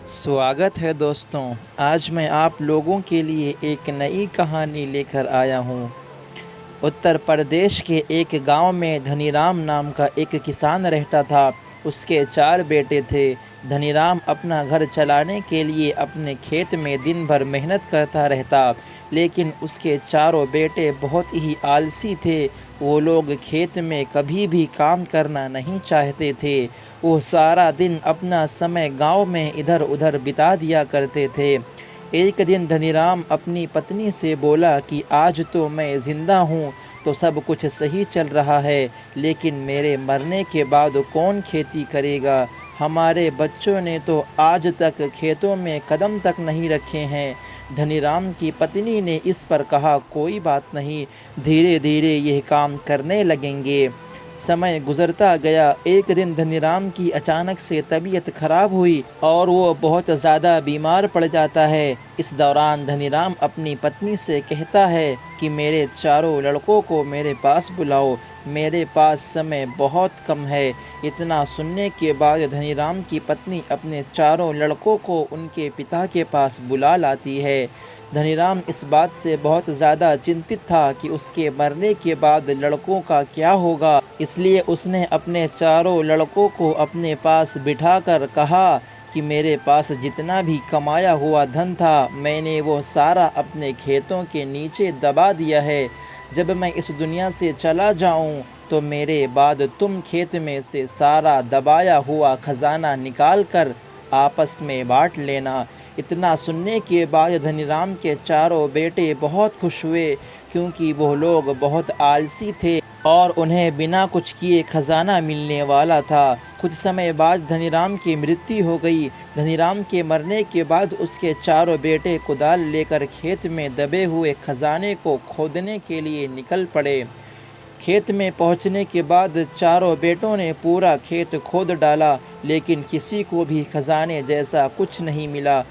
स्वागत है दोस्तों। आज मैं आप लोगों के लिए एक नई कहानी लेकर आया हूँ। उत्तर प्रदेश के एक गांव में धनीराम नाम का एक किसान रहता था। उसके 4 बेटे थे। धनीराम अपना घर चलाने के लिए अपने खेत में दिन भर मेहनत करता रहता, लेकिन उसके चारों बेटे बहुत ही आलसी थे। वो लोग खेत में कभी भी काम करना नहीं चाहते थे। वो सारा दिन अपना समय गांव में इधर उधर बिता दिया करते थे। एक दिन धनीराम अपनी पत्नी से बोला कि आज तो मैं ज़िंदा हूँ तो सब कुछ सही चल रहा है, लेकिन मेरे मरने के बाद कौन खेती करेगा? हमारे बच्चों ने तो आज तक खेतों में कदम तक नहीं रखे हैं। धनीराम की पत्नी ने इस पर कहा, कोई बात नहीं, धीरे धीरे यह काम करने लगेंगे। समय गुजरता गया। एक दिन धनीराम की अचानक से तबीयत खराब हुई और वो बहुत ज़्यादा बीमार पड़ जाता है। इस दौरान धनीराम अपनी पत्नी से कहता है कि मेरे चारों लड़कों को मेरे पास बुलाओ, मेरे पास समय बहुत कम है। इतना सुनने के बाद धनीराम की पत्नी अपने चारों लड़कों को उनके पिता के पास बुला लाती है। धनीराम इस बात से बहुत ज़्यादा चिंतित था कि उसके मरने के बाद लड़कों का क्या होगा, इसलिए उसने अपने चारों लड़कों को अपने पास बिठाकर कहा कि मेरे पास जितना भी कमाया हुआ धन था, मैंने वो सारा अपने खेतों के नीचे दबा दिया है। जब मैं इस दुनिया से चला जाऊं तो मेरे बाद तुम खेत में से सारा दबाया हुआ खजाना निकाल कर आपस में बांट लेना। इतना सुनने के बाद धनीराम के चारों बेटे बहुत खुश हुए, क्योंकि वो लोग बहुत आलसी थे और उन्हें बिना कुछ किए खजाना मिलने वाला था। कुछ समय बाद धनीराम की मृत्यु हो गई। धनीराम के मरने के बाद उसके चारों बेटे कुदाल लेकर खेत में दबे हुए खजाने को खोदने के लिए निकल पड़े। खेत में पहुंचने के बाद चारों बेटों ने पूरा खेत खोद डाला, लेकिन किसी को भी खजाने जैसा कुछ नहीं मिला।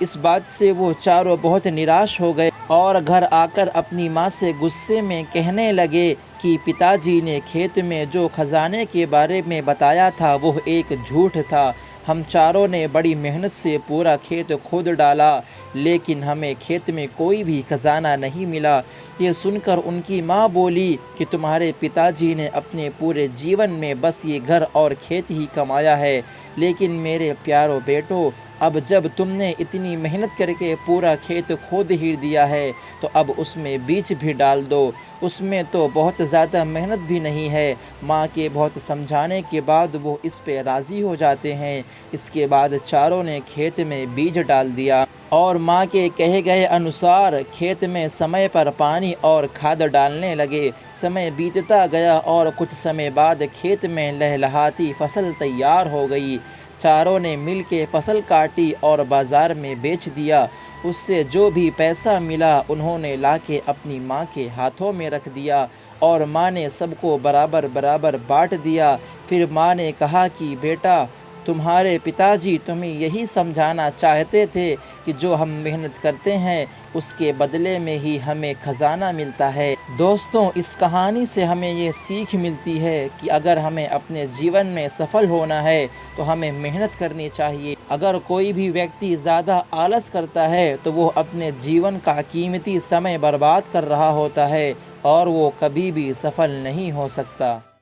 इस बात से वो चारों बहुत निराश हो गए और घर आकर अपनी माँ से गुस्से में कहने लगे कि पिताजी ने खेत में जो खजाने के बारे में बताया था वो एक झूठ था। हम चारों ने बड़ी मेहनत से पूरा खेत खोद डाला, लेकिन हमें खेत में कोई भी खजाना नहीं मिला। ये सुनकर उनकी माँ बोली कि तुम्हारे पिताजी ने अपने पूरे जीवन में बस ये घर और खेत ही कमाया है, लेकिन मेरे प्यारों बेटों, अब जब तुमने इतनी मेहनत करके पूरा खेत खोद ही दिया है तो अब उसमें बीज भी डाल दो। उसमें तो बहुत ज़्यादा मेहनत भी नहीं है। माँ के बहुत समझाने के बाद वो इस पे राज़ी हो जाते हैं। इसके बाद चारों ने खेत में बीज डाल दिया और माँ के कहे गए अनुसार खेत में समय पर पानी और खाद डालने लगे। समय बीतता गया और कुछ समय बाद खेत में लहलहाती फसल तैयार हो गई। चारों ने मिल के फसल काटी और बाज़ार में बेच दिया। उससे जो भी पैसा मिला उन्होंने लाके अपनी माँ के हाथों में रख दिया और माँ ने सबको बराबर बराबर बांट दिया। फिर माँ ने कहा कि बेटा, तुम्हारे पिताजी तुम्हें यही समझाना चाहते थे कि जो हम मेहनत करते हैं उसके बदले में ही हमें खजाना मिलता है। दोस्तों, इस कहानी से हमें ये सीख मिलती है कि अगर हमें अपने जीवन में सफल होना है तो हमें मेहनत करनी चाहिए। अगर कोई भी व्यक्ति ज़्यादा आलस करता है तो वो अपने जीवन का कीमती समय बर्बाद कर रहा होता है और वो कभी भी सफल नहीं हो सकता।